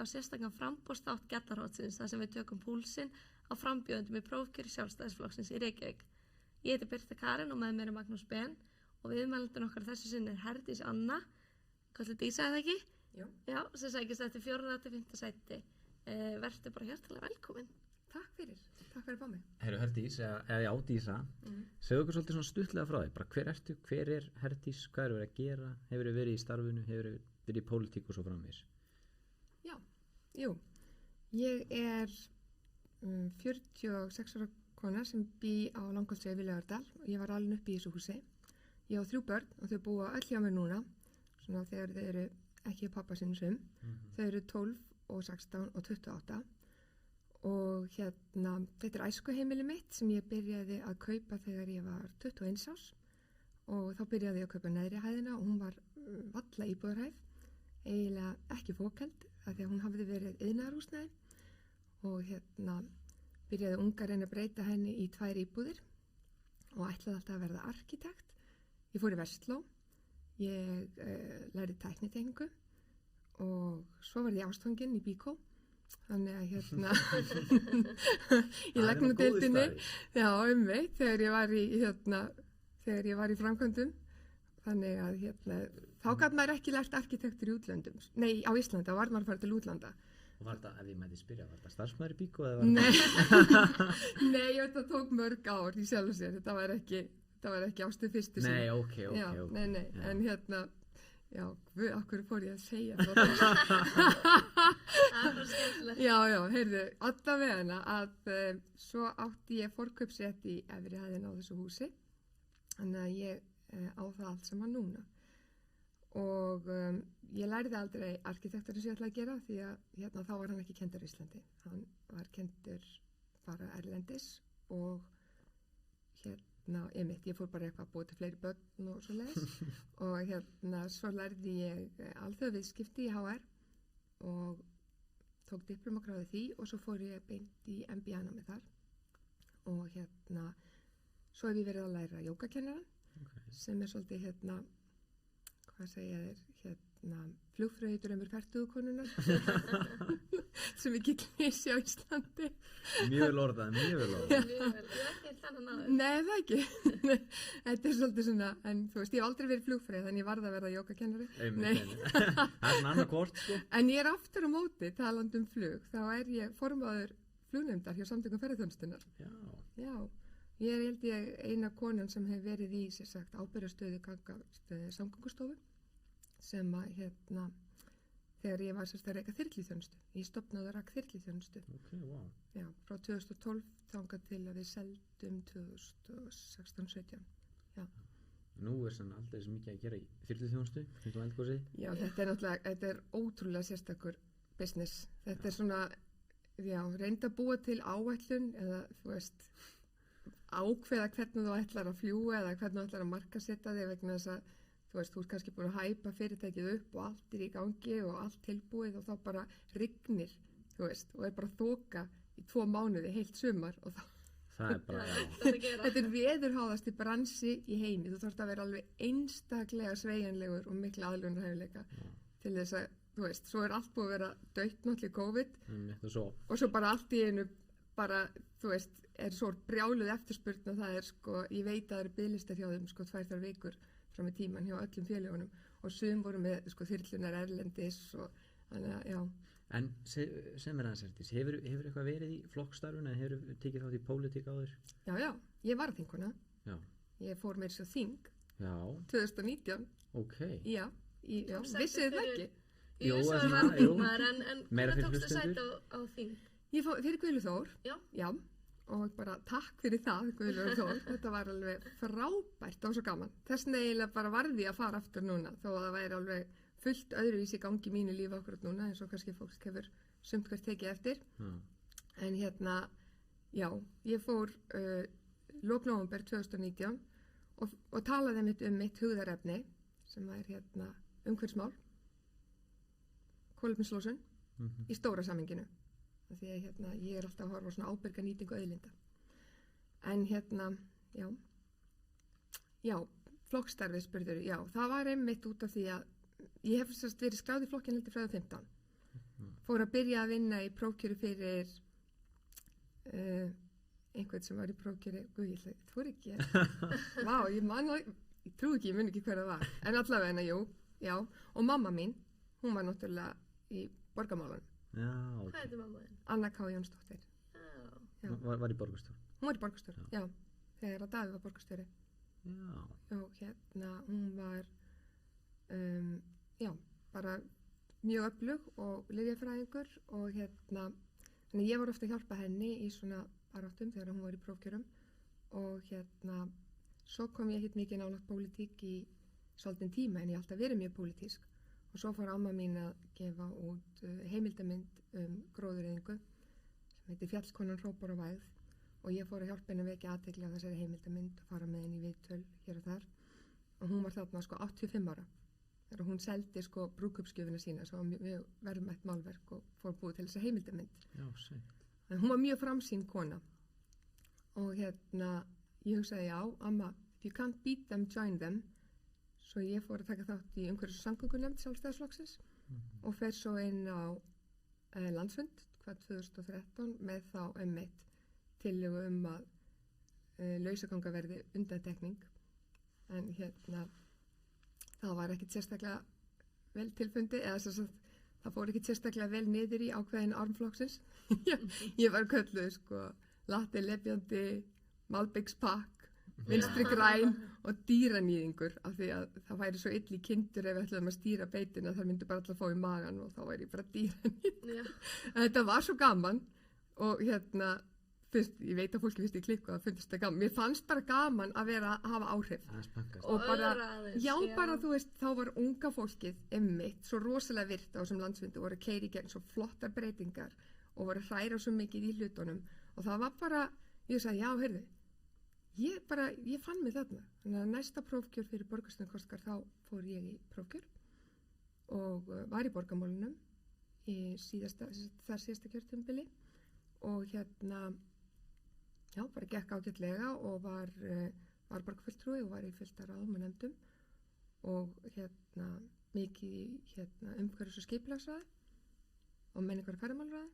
á sérstakann framboðsþátt Gjallarhornsins þar sem við tökum púlsinn á frambjóðendum í prófkjöri Sjálfstæðisflokksins í Reykjavík. Ég heiti Birta Karen og með mér er Magnús Ben og viðmælendur okkar þessu sinni er Herdís Anna, kallið Dísa eða ekki? Jú. Já, sem sækist eftir 4. til 5. sæti. Vertu bara hjartalega velkomin. Takk fyrir að fá mig. Herru Herdís, eða Dísa, segðu okkur svolítið svona stuttlega frá þig, bara hver ertu, hver er Herdís, hvað eru verið að gera, hefur verið í starfinu, hefur verið í pólitík og svo framvegis? Já, jú, ég er 46 ára kona sem bý á Langholtsvegi við Laugardal og ég var alin upp í þessu húsi. Ég á 3 börn og þau búa öll hjá mér núna, svona þegar þau eru ekki pappa sinni sum. Þau eru 12 og 16 og 28 og þetta er æskuheimili mitt sem ég byrjaði að kaupa þegar ég var 21 árs og þá byrjaði ég að kaupa neðri hæðina og hún var valla íbúðarhæð, eiginlega ekki fókald af því að hún hafði verið iðnaðarhúsnæði og byrjaði ungar að breyta henni í 2 íbúðir og ætlaði alltaf að verða arkitekt. Ég fór í Versló, ég lærði tæknitekningu og svo var ég ástfangin í Bíkó. Þannig að í læknadeildinni, já, þegar ég var í framkvæmdum, þannig að þá gat maður ekki lært arkitektur í útlöndum, nei, á Íslandi, þá var maður að fara til útlanda. Og var þetta, ef ég mætti spyrja, var þetta starfsmaður í Bíkó eða var Nei, þetta tók mörg ár í sjálfu sér, þetta var ekki ástuð fyrstu sinni. Nei, ok. Nei, en já, af hverju fór ég að segja það? Það var skemmtilegt. Já, heyrðu, allavega að svo átti ég forkaupsrétt í efri hæðina á þessu húsi, þannig að ég á það allt saman núna. Og ég lærði aldrei arkitektur sem ég ætlaði að gera því að þá var hann ekki kenndur í Íslandi. Hann var kenndur bara erlendis og ég fór bara eitthvað að búa til fleiri börn og svo leiðis og svo lærði ég alþjóðaviðskipti í HR og tók diplómagráðu því og svo fór ég beint í MBA-námið þar og svo hef ég verið að læra jógakennaran sem er svolítið hvað segja þér flugfreyjutur fertugukonunnar sem ekki klísi á Íslandi. Mjög vel orðað. Mjög vel, ég er ekki þannig náður. Nei, það ekki. Þetta er svolítið svona, en þú veist, ég hef aldrei verið flugfreyja þannig ég varð að verða jógakennari. Nei. Það er annað hvort, sko. En ég er aftur á móti, talandi um flug, þá er ég formaður flugnefndar hjá Samtökum ferðaþjónustunnar. Já. Ég er held ég eina konan sem hefur verið í ábyrgðarstöðu samgöngustofu sem að þegar ég var að reka þyrluþjónustu. Ég stofnaði að reka þyrluþjónustu. Ok, wow. Já, frá 2012 þangað til að við seldum 2016-17. Já. Nú er svona aldrei svo mikið að gera í þyrluþjónustu, eins og eldgosið. Já, þetta er ótrúlega sérstakur business. Þetta er svona, reynda að búa til áætlun eða, þú veist, ákveða hvernig þú ætlar að fljúga eða hvernig þú ætlar að markasetja þig vegna þess að þú veist, þú ert kannski búin að hæpa fyrirtækið upp og allt er í gangi og allt tilbúið og þá bara rignir, þú veist, og er bara þoka í 2 mánuði heilt sumar og þá það er bara, þetta er veðurháðasti bransi í heimi, þú þarft að vera alveg einstaklega sveigjanlegur og mikla aðlunarhæfileika til þess að, þú veist, svo er allt búið að vera dautt náttúrulega COVID og svo bara allt í einu bara, þú veist, er svo brjáluð eftirspurn og það er ég veit að það eru biðlistar hjá þeim 2-3 vikur fram í tíman hjá öllum félögunum og sum voru með þyrlunar erlendis og þannig að, já. En sem er aðeins Herdís, hefur eitthvað verið í flokkstarfinu eða hefur tekið þátt í pólitík áður? Já, ég var þingkona. Já. Ég fór meira svo þing. Já. 2019. Ok. Já, vissið það ekki? Jú, svo var þingmaður, en hvernig tókstu sæti á þing? Ég fór fyrir Guðlaug Þór. Já. Og bara takk fyrir það, Guðlaug Þór. Þetta var alveg frábært og svo gaman. Þess vegna eiginlega bara varði ég að fara aftur núna, þó að það væri alveg fullt öðruvísi í gangi mínu lífi akkurat núna, eins og kannski fólk hefur sumt hvert tekið eftir. En já, ég fór lok nóvember 2019 og talaði mitt hugðarefni, sem er umhverfismál, kolefnislosun, í stóra samhenginu. Því að ég er alltaf að horfa á svona ábyrga nýtingu auðlinda. En já, flokkstarfið spurður, já, það var einmitt út af því að ég hef verið skráð í flokkinn heldur frá 15. fór að byrja að vinna í prófkjöri fyrir einhvern sem var í prófkjöri, þú er ekki vá, ég trú ekki, ég mun ekki hver það var en allavega, já, og mamma mín hún var náttúrulega í borgarmálunum. Já, Hvað heitir mamma þín? Anna K. Jónsdóttir. Já. Var í borgarstjórn. Hún var í borgarstjóri, já, þegar að Davíð var borgarstjóri. Já. Og hún var, bara mjög öflug og lyfjafræðingur og þannig ég var ofta að hjálpa henni í svona baráttum þegar hún var í prófkjörum og svo kom ég ekkert mikið nálægt pólitík í svolítinn tíma en ég hef alltaf verið mjög pólitísk og svo fór amma mín að gefa út heimildamynd gróðureyðingu sem heitir Fjallskonan hrópar á vægð og ég fór að hjálpa henni að vekja athygli á þessari heimildamynd og fara með henni í viðtöl hér og þar og hún var þarna 85 ára þegar hún seldi brúðkaupsgjöfina sína svo mjög verðmætt málverk og fór búið til þessa heimildamynd. Já, sér. En hún var mjög framsýn kona og ég hugsaði já, amma, if you can't beat them, join them. Svo ég fór að taka þátt í umhverfis- og samgöngunefnd Sjálfstæðisflokksins og fer svo inn á landsfund 2013 með þá einmitt tillögu að lausaganga verði undantekning en það var ekkert sérstaklega vel tilfundi eða það fór ekkert sérstaklega vel niður í ákveðin armflokksins. Ég var kölluð latti lepjandi, malbygspakk, vinstri græn og dýranýðingur af því að það væri svo ill í kindur ef við ætlaðum að stýra beitina það myndi bara alltaf fá í magan og þá væri ég bara dýranýðingur. Þetta var svo gaman og fyrst, ég veit að fólki fyrst í klikku að finnst þetta gaman. Mér fannst bara gaman að hafa áhrif. Og bara þú veist, þá var unga fólkið einmitt svo rosalega virt á þessum landsfundi voru að keyra í gegn svo flottar breytingar og voru að hræra svo mikið í hlutunum og það var bara, ég sagði, já, heyrðu, ég fann mig þarna. Þannig að næsta prófkjör fyrir borgarstjórnarkosningar þá fór ég í prófkjör og var í borgarmálunum í síðasta kjörtímabili og bara gekk ágætlega og var borgarfulltrúi og var í fullt af ráðum og nefndum og mikið í umhverfis- og skipulagsráði og menningar- og ferðamálaráði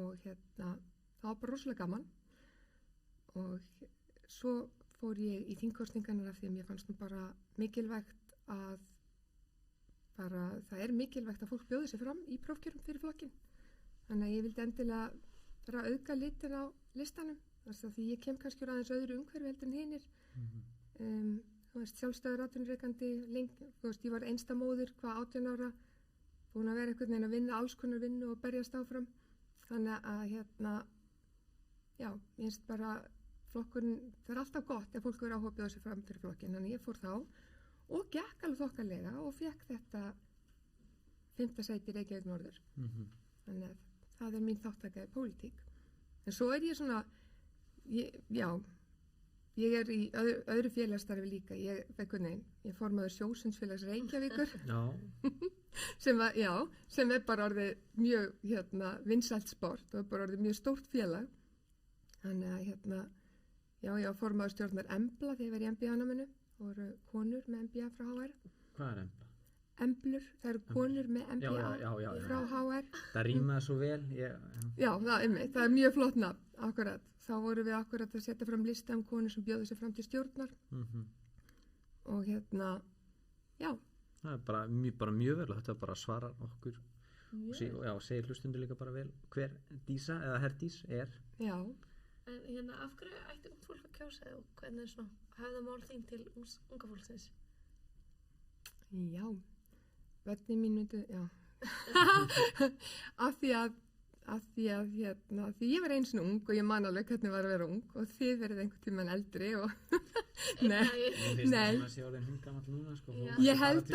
og það var bara rosalega gaman og svo fór ég í þingkosningarnar af því að mér fannst bara mikilvægt að það er mikilvægt að fólk bjóði sig fram í prófkjörum fyrir flokkin þannig að ég vildi endilega bara auðga litin á listanum þess að því ég kem kannski úr aðeins öðru umhverfi heldur en hinir þú veist, sjálfstæður atvinnurekandi lengi, þú veist, ég var einstamóðir 18 ára búin að vera einhvern veginn að vinna alls konar vinnu og berjast áfram þannig að ég finnst bara flokkurinn, það er alltaf gott ef fólk verður áhuga að bjóða sig fram fyrir flokkin þannig ég fór þá og gekk alveg þokkalega og fekk þetta 5. sæti í Reykjavík norður þannig að það er mín þáttaka í pólitík en svo er ég svona ég er í öðru félagsstarfi líka ég formaður sjósundsfélags Reykjavíkur sem er bara orðið mjög vinsælt sport og er bara orðið mjög stórt félag þannig að ég var formaður stjórnar Embla þegar ég var í MBA-náminu og voru konur með MBA frá HR. Hvað er Embla? Emblur, það eru konur með MBA frá HR. Það rímaði svo vel. Já, það er mjög flott nafn, akkurat. Þá vorum við akkurat að setja fram lista konur sem bjóðu sig fram til stjórnar. Og já. Það er bara mjög vel og þetta bara svarar okkur. Og segir hlustundur líka bara vel hver Dísa eða Herdís er. Já. En af hverju ætti fólk að kjósa og hvernig er höfða mál þín til unga fólksins? Já, börnin mín myndu, já. af því að ég var eins og ung og ég man alveg hvernig var að vera ung og þið verið einhvern tímann eldri og Nei. Ég held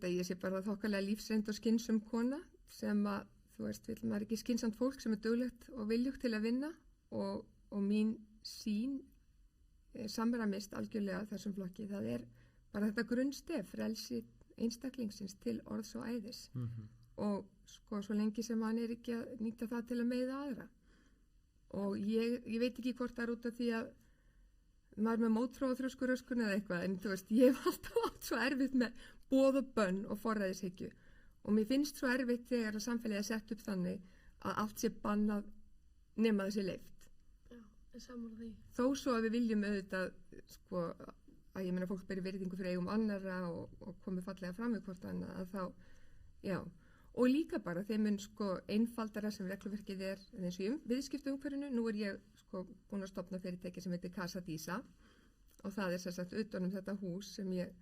að ég sé bara þokkalega lífsreynd og skynsum kona sem að þú veist, vil maður ekki skynsamt fólk sem er duglegt og viljugt til að vinna og mín sýn samræmist algjörlega þessum flokki. Það er bara þetta grunnstef, frelsi einstaklingsins til orðs og æðis og svo lengi sem hann er ekki að nýta það til að meiða aðra. Og ég veit ekki hvort það er út af því að maður með mótþróa þrjóskuröskun eða eitthvað en þú veist, ég hef alltaf átt svo erfitt með boð og bönn og forræðishyggju og mér finnst svo erfitt þegar að samfélagið er sett upp þannig að allt sé bannað nema þessi leyft. Já, ég sammála því. Þó svo að við viljum auðvitað sko, að ég meina fólk beri virðingu fyrir eigum annarra og komi fallega fram við hvort annað að þá, já, og líka bara þeim mun sko einfaldara sem regluverkið eins og í viðskiptaumhverfinu. Nú ég sko búin að stofna fyrirtæki sem heitir Casa Disa og það sem sagt utanum þetta hús sem ég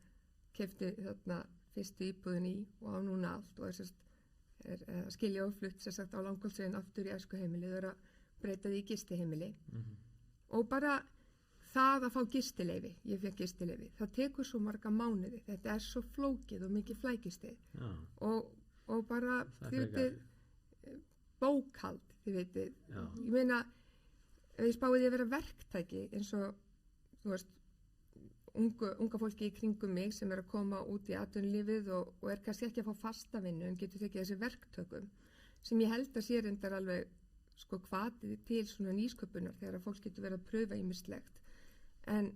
keypti þarna fyrstu íbúðin í og á núna allt og er skilja og flutt sem sagt á Langholtsveginn aftur í æskuheimili, þau eru að breyta því í gistiheimili og bara það að fá gistileyfi, ég fekk gistileyfi, það tekur svo marga mánuði, þetta er svo flókið og mikið flækjustig og bara, þið veitir, bókhald, þið veitir, ég meina, ef ég spáði því að vera verktæki eins og, þú veist, unga fólki í kringum mig sem er að koma út í atvinnulífið og er kannski ekki að fá fasta vinnu en getur tekið þessi verktökum sem ég held að sé reyndar alveg sko hvatið til svona nýsköpunar þegar að fólk getur verið að pröfa ýmislegt en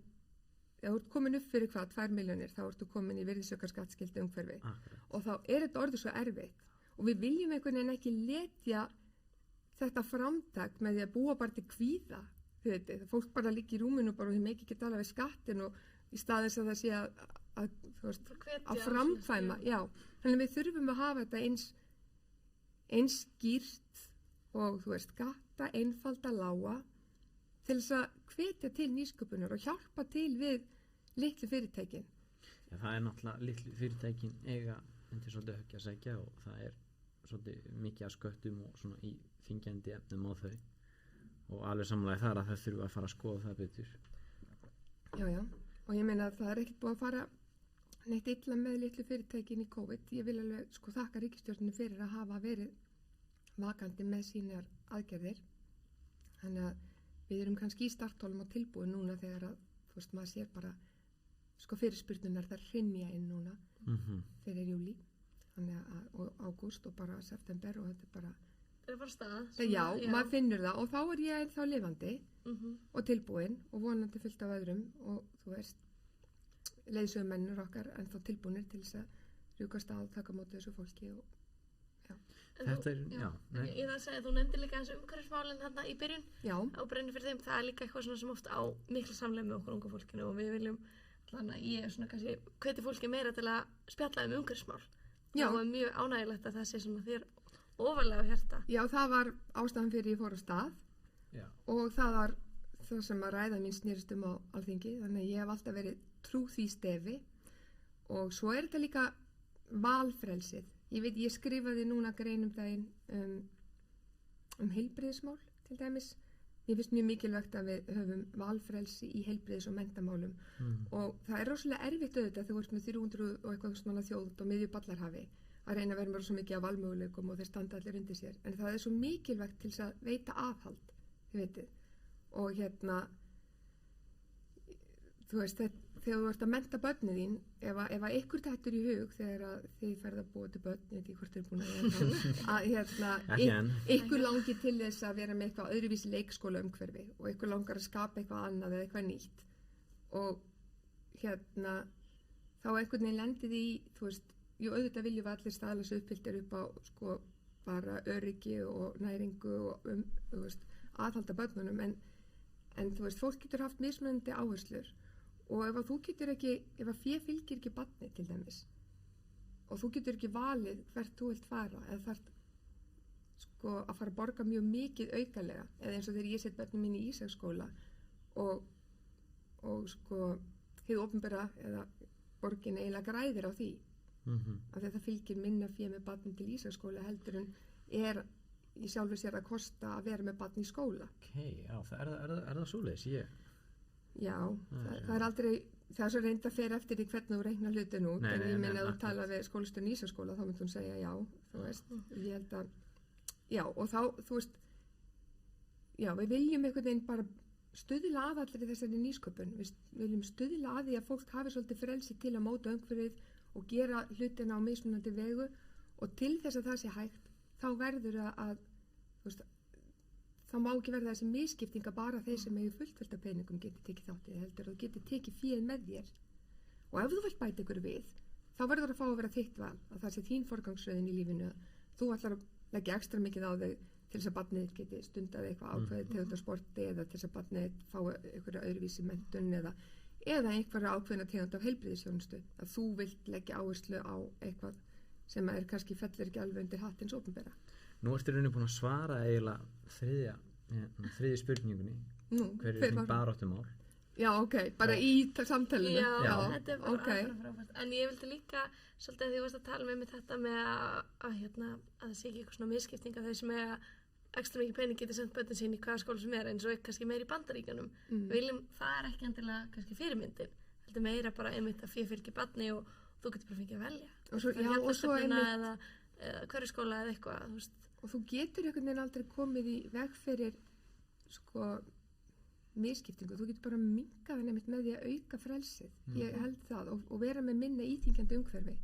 ef þú ert komin upp fyrir 2 milljónir þá ertu komin í virðisaukaskattsskyldu umhverfi og þá er þetta orðið svo erfitt og við viljum einhvern veginn ekki letja þetta framtak með því að búa bara til kvíða, þið veit, það fólk bara liggi í rúminu bara og þið megi ekki tala við skattin og í staðis að það sé að framkvæma, já, þannig við þurfum að hafa þetta eins skýrt og þú veist, skatta, einfalda, lága til þess að hvetja til nýsköpunar og hjálpa til við litlu fyrirtækin. Já, það er náttúrulega litlu fyrirtækin eiga undir svolítið höggja að segja og það er svolítið mikið að sköttum og svona í þingjandi efnum á þau og alveg samlega þar að það þurfa að fara að skoða það betur. Já. Og ég meina að það er ekkert búið að fara neitt illa með litlu fyrirtækin í COVID. Ég vil alveg sko þakka ríkisstjórninni fyrir að hafa verið vakandi með sínar aðgerðir. Þannig að við erum kannski í starthólum og tilbúin núna þegar að, þú veist, maður sér bara sko fyrirspurnunar þar hrynja inn núna fyrir júlí. Þannig að, og ágúst og bara september og þetta er bara... Það er bara stað. Já, maður finnur það og þá er ég ennþá lifandi og tilbúin og vonandi fullt af öðrum og þú veist, leiðsögumennir okkar ennþá tilbúinir til þess að rjúkast að taka móti þessu fólki og já. Þetta er, já. Ég það að segja, þú nefndir líka þessu umhverfismálin þarna í byrjun á brenni fyrir þeim, það er líka eitthvað svona sem oft á miklu samleið með okkur unga fólkinu og við viljum, þannig að ég er svona kannski hveti fólki meira til að spjalla umhverfismál. Það var mjög ánægilegt að það sé svona þér ofarlega á hjarta. Já, það var ástæðan fyrir ég fór á stað og það var það sem að ræða mín snýrist á Alþingi, þannig að ég hef alltaf verið trú því stefi og svo er þetta líka valfrelsið. Ég skrifaði núna grein daginn heilbrigðismál til dæmis. Ég finnst mjög mikilvægt að við höfum valfrelsi í heilbrigðis- og menntamálum og það er rosalega erfitt auðvitað þegar þú ert með 300 og eitthvað svona þjóð og miðju ballarhafi að reyna að vera með svo mikið af valmöguleikum og þeir standa allir undir sér. En það er svo mikilvægt til þess að veita aðhald, þið veitir. Og þú veist, þegar þú ert að mennta börnin þín, ef að ykkur tættur í hug þegar að þið ferð að búa til börn, ég veit ekki hvort þið er búin að ykkur langi til þess að vera með eitthvað öðruvísi leikskóla umhverfi og ykkur langar að skapa eitthvað annað eða eitthvað nýtt. Og þá einhvern veginn lendið í, þú veist, jú, auðvitað viljum við allir staðlags uppfylltir upp á sko bara öryggi og næringu og þú veist, aðhalda börnunum en þú veist, fólk getur haft mismunandi áherslur og ef að fé fylgir ekki barni til dæmis og þú getur ekki valið hvert þú vilt fara eða þarf sko að fara að borga mjög mikið aukalega eða eins og þegar ég set börnum mín í Ísaksskóla og sko hið opinbera eða borgin eiginlega græðir á því af því að það fylgir minna fé með barnum til Ísaksskóla heldur en er í sjálfu sér að kosta að vera með barn í skóla. Já, er það svoleiðis? Já, það er aldrei, það er svo reynd að fer eftir í hvernig þú reiknar hlutin út, en ég meina að þú tala við skólastjórn í Ísaksskóla, þá myndi hún segja já, þú veist, ég held að, já, og þá, þú veist, já, við viljum einhvern veginn bara stuðla að allir í þessari nýsköpun, við viljum stuðla að því að fólk hafi svolítið frelsi til að móta umhverfið og gera hlutina á mismunandi vegu og til þess að það sé hægt, þá verður að þú veist, þá má ekki verða þessi misskiptinga bara þeir sem hefur fullt af peningum geti tekið þátt í heldur og geti tekið féð með þér og ef þú vilt bæta ykkur við þá þá verður það að fá að vera þitt val, að það sé þín forgangsröðin í lífinu, að þú ætlar að leggja ekstra mikið á þig til þess að barnið geti stundað eitthvað ákveðið tegund af sporti eða til þess að barnið fái einhverja öðruvísi menntun eða einhverja ákveðina tegund af heilbrigðisþjónustu, að þú vilt leggja áherslu á eitthvað sem kannski fellir ekki alveg undir hattins opinbera. Nú ertu rauninni búin að svara eiginlega þriðju spurningunni. Hver er þín baráttumál? Já, ok, bara í samtalinu. Já, þetta er bara frábært. En ég vildi líka, svolítið að því varst að tala með þetta með að það sé ekki eitthvað svona misskipting að þau sem eiga ekstra mikið pening geti sendt börnin sín í hvaða skóla sem eins og kannski meira í Bandaríkjunum. Það er ekki endilega kannski fyrirmyndin. Heldur meira bara einmitt að fylgja barni og þú getur bara fengið að velja. Og svo eða hverju skóla eða eitthvað, þú veist. Og þú getur einhvern veginn aldrei komið í veg fyrir misskiptingu, þú getur bara minkað það nefnitt með því að auka frelsið, ég held það, og vera með minna íþyngjandi umhverfi.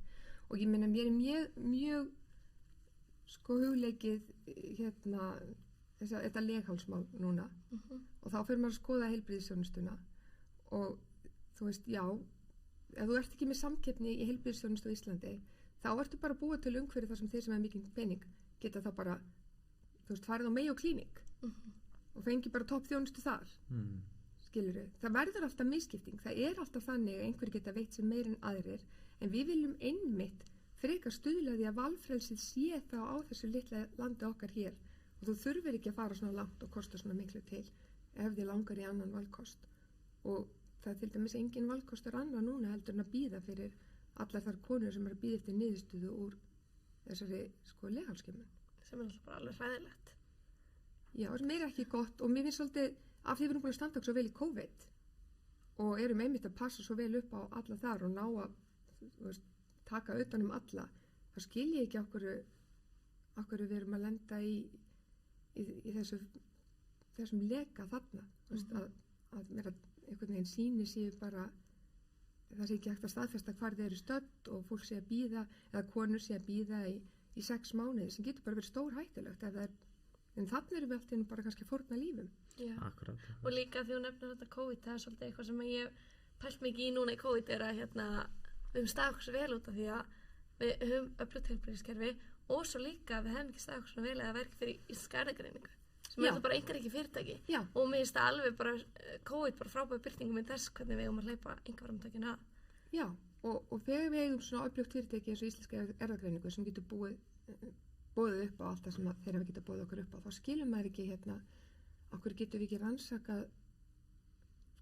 Og ég meina, mér er mjög hugleikið þetta leghálsmál núna og þá fyrir maður að skoða heilbrigðisþjónustuna og þú veist, já, ef þú ert ekki með samkeppni í heilbrigðisþjónustu á Íslandi, þá ertu bara að búa til umhverfi þar sem þeir sem er mikið pening geta þá bara, þú veist, farið á Mayo Clinic og fengi bara toppþjónustu þar, skilurðu. Það verður alltaf misskipting, það er alltaf þannig að einhverju geta veitt sem meir en aðrir, en við viljum einmitt frekar stuðla því að valfrelsið sé þá á þessu litla landi okkar hér og þú þurfir ekki að fara svona langt og kosta svona miklu til ef þið langar í annan valkost. Og það er til dæmis engin valkostur annað núna heldur en að bíða fyrir allar þar konur sem eru að bíða eftir niðurstöðu úr þessari leghálsskimun. Sem er alltaf bara alveg hræðilegt. Já, sem er ekki gott og mér finnst svolítið af því við erum búin að standa okkur svo vel í COVID og erum einmitt að passa svo vel upp á alla þar og ná að taka utan alla, þá skil ég ekki okkur við erum að lenda í þessum leka þarna, að mér einhvern veginn sýni séu bara það sé ekki hægt að staðfesta hvar þeir eru stödd og fólk sé að bíða eða konur sé að bíða í 6 mánuði sem getur bara verið stór hættulegt en þannig erum við alltaf bara kannski að fórna lífum. Akkurat. Og líka því hún nefnir þetta COVID, það er svolítið eitthvað sem ég pælt mikið í núna í COVID er að við höfum staðið okkur svo vel út af því að við höfum öflugt heilbrigðiskerfi og svo líka við höfum ekki staðið okkur svo vel að verka fyrir íslenska erfðagreiningu sem er bara einhver fyrirtæki. Já. Og mér finnst það alveg bara COVID bara frábæð birtingum með þess hvernig við eigum að hleypa einhverjumtökinu að. Já, og þegar við eigum svona öflugt fyrirtæki eins og íslenska erfðagreiningu sem getur boðið upp á allt það sem þeir hafa getað boðið okkur upp á, þá skilum maður ekki okkur getum við ekki rannsakað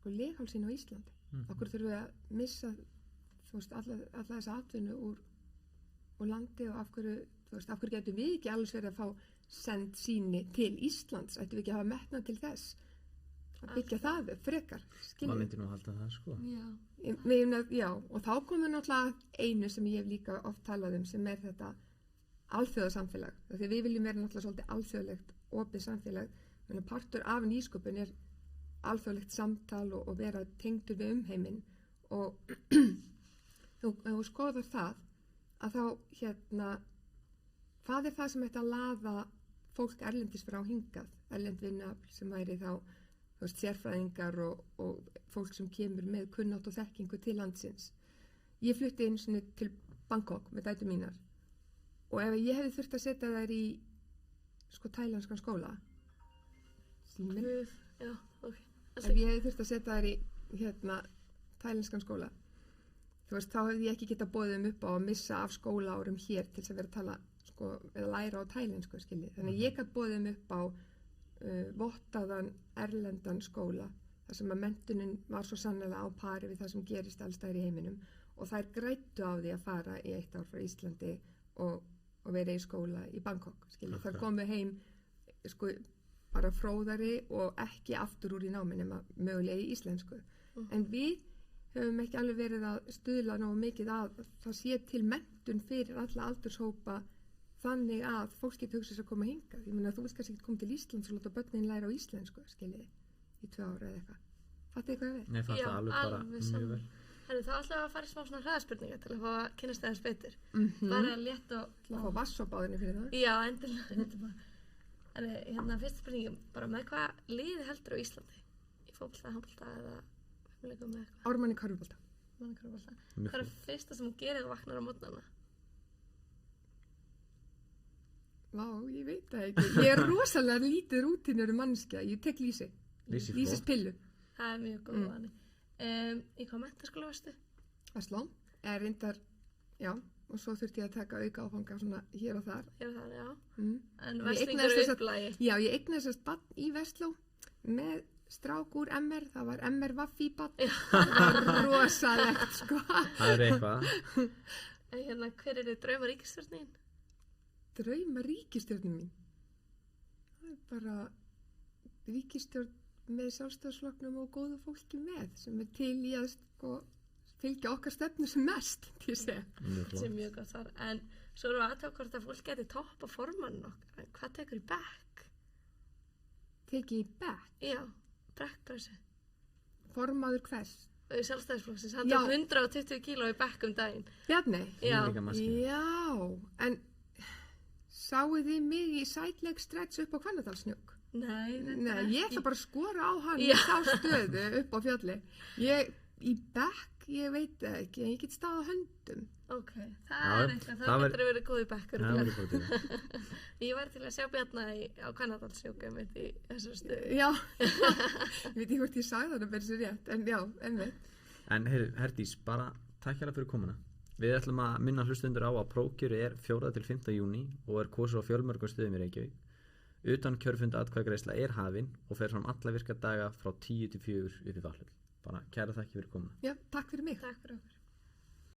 leghálsinn á Íslandi. Okkur þurfum við að missa alla þessa atvinnu úr landi og af hverju getum við ekki alls verið að fá send sýni til Íslands, ættum við ekki að hafa metnað til þess að byggja það upp frekar. Maður myndi nú halda það, sko. Já, og þá komum við náttúrulega einu sem ég hef líka oft talað sem er þetta alþjóðasamfélag. Því við viljum vera náttúrulega svolítið alþjóðlegt, opið samfélag, en partur af nýsköpun er alþjóðlegt samtal og vera tengdur við umheiminn og þú skoðar það að þá hvað er það sem ætti að laða fólk erlendis frá hingað, erlend vinnuafl sem væri þá sérfræðingar og fólk sem kemur með kunnátt og þekkingu til landsins. Ég flutti einu sinni til Bangkok með dætur mínar og ef ég hefði þurft að setja þær í tælanskan skóla síminn, ef ég hefði þurft að setja þær í tælanskan skóla þá hefði ég ekki getað boðið upp á að missa af skólaárum hér til þess að vera að tala eða læra á tælensku, skiljið. Þannig ég gat boðið upp á vottaðan erlendan skóla þar sem að menntunin var svo sannlega á pari við það sem gerist alls staðar í heiminum og þær græddu á því að fara í 1 ár frá Íslandi og vera í skóla í Bangkok, skiljið. Þær komu heim bara fróðari og ekki aftur úr í námi nema mögulega í íslensku. En við höfum ekki alveg verið að stuðla nógu mikið að það sé til menntun fyrir alla aldurshópa þannig að fólk getur hugsað að koma hingað. Ég meina, þú veist kannski ekki koma til Íslands og láta börnin læra á íslensku, skiljiði, í 2 ára eða eitthvað. Fattið eitthvað við? Nei, fattið alveg bara mjög vel. Þannig þá ætlum við að fara í smá svona hraðaspurningar til að fá að kynnast aðeins betur. Bara létt og... Til að fá vassopáðinni fyrir það? Já, endilega. Þannig, fyrsta spurningum, bara með hvað liði heldur á Íslandi? Í fótbolta, handbolta eða heimleikum eða eitthvað? Ármann í körfubolta. Mannakörubolta. Mjög Hvað er flott. fyrsta sem þú gerir þegar þú vaknar á mótnana? Vá, ég veit það ekki. Ég er rosalega lítið rútinur mannskja. Ég tek lýsi. Lýsi flott. Lýsispillu. Það er mjög góð vani. Í hvað menntaskóla varstu? Vestló. Er reyndar, já. Og svo þurfti ég að taka auka áfanga svona hér og þar. Hér og þar, já. Mm. En Ég verslingur eignaðist þessa- upplægi. Já, ég eignaðist þess barn í Vestló með strák úr MR. Það var MR Vaffi barn. Það var rosalegt, sko. Það er eitthvað. En hérna, hver er þið drauma ríkisstjórnin? Drauma ríkisstjórnin mín. Það er bara ríkisstjórn með sjálfstæðsflokknum og góðu fólki með sem er til í að sko, fylgja okkar stefnu sem mest, ég segi. Mjög Sem flott. mjög gott þar. En svo erum við aðtöku hvort að fólk geti toppa formann okkar. En hvað tekur í bekk? Tekið í bekk. Já, brekkpressu. Formaður hvers? Sjálfstæðisflokksins, hann Já. tók 120 kíló í bekk daginn. Bjarni? Já. Þvílíka maskína. Já, en sáuð þið mig í sætleg stretch upp á Hvannadalshnjúk? Nei, Nei, ég ætla bara að skora á hann Já. í þá stöðu upp á fjalli. Ég, í bekk, ég veit það ekki, en ég get stað á höndum. Ok, það Já, er eitthvað, það það var- getur verið góð í bekkur. Það er bara til. Ég var til að sjá Bjarna á Hvannadalshnjúkum mitt í þessu stöðu. Já, ég veit ekki hvort ég sagði það verið sér rétt, en já, einmitt. En Herdís, bara takk hérna fyrir komuna. Við ætlum að minna hlustundur á að prófkjöri er 4. til 5. júní og er kosið á fjölmörgum stöðum í Reykjavík. Utan kjörfunda atkvæðagreiðsla er hafin og fer fram alla virka daga frá 10 til 4 upp í Valhöll. Bara kæra þakki fyrir komuna. Já, takk fyrir mig. Takk fyrir okkur.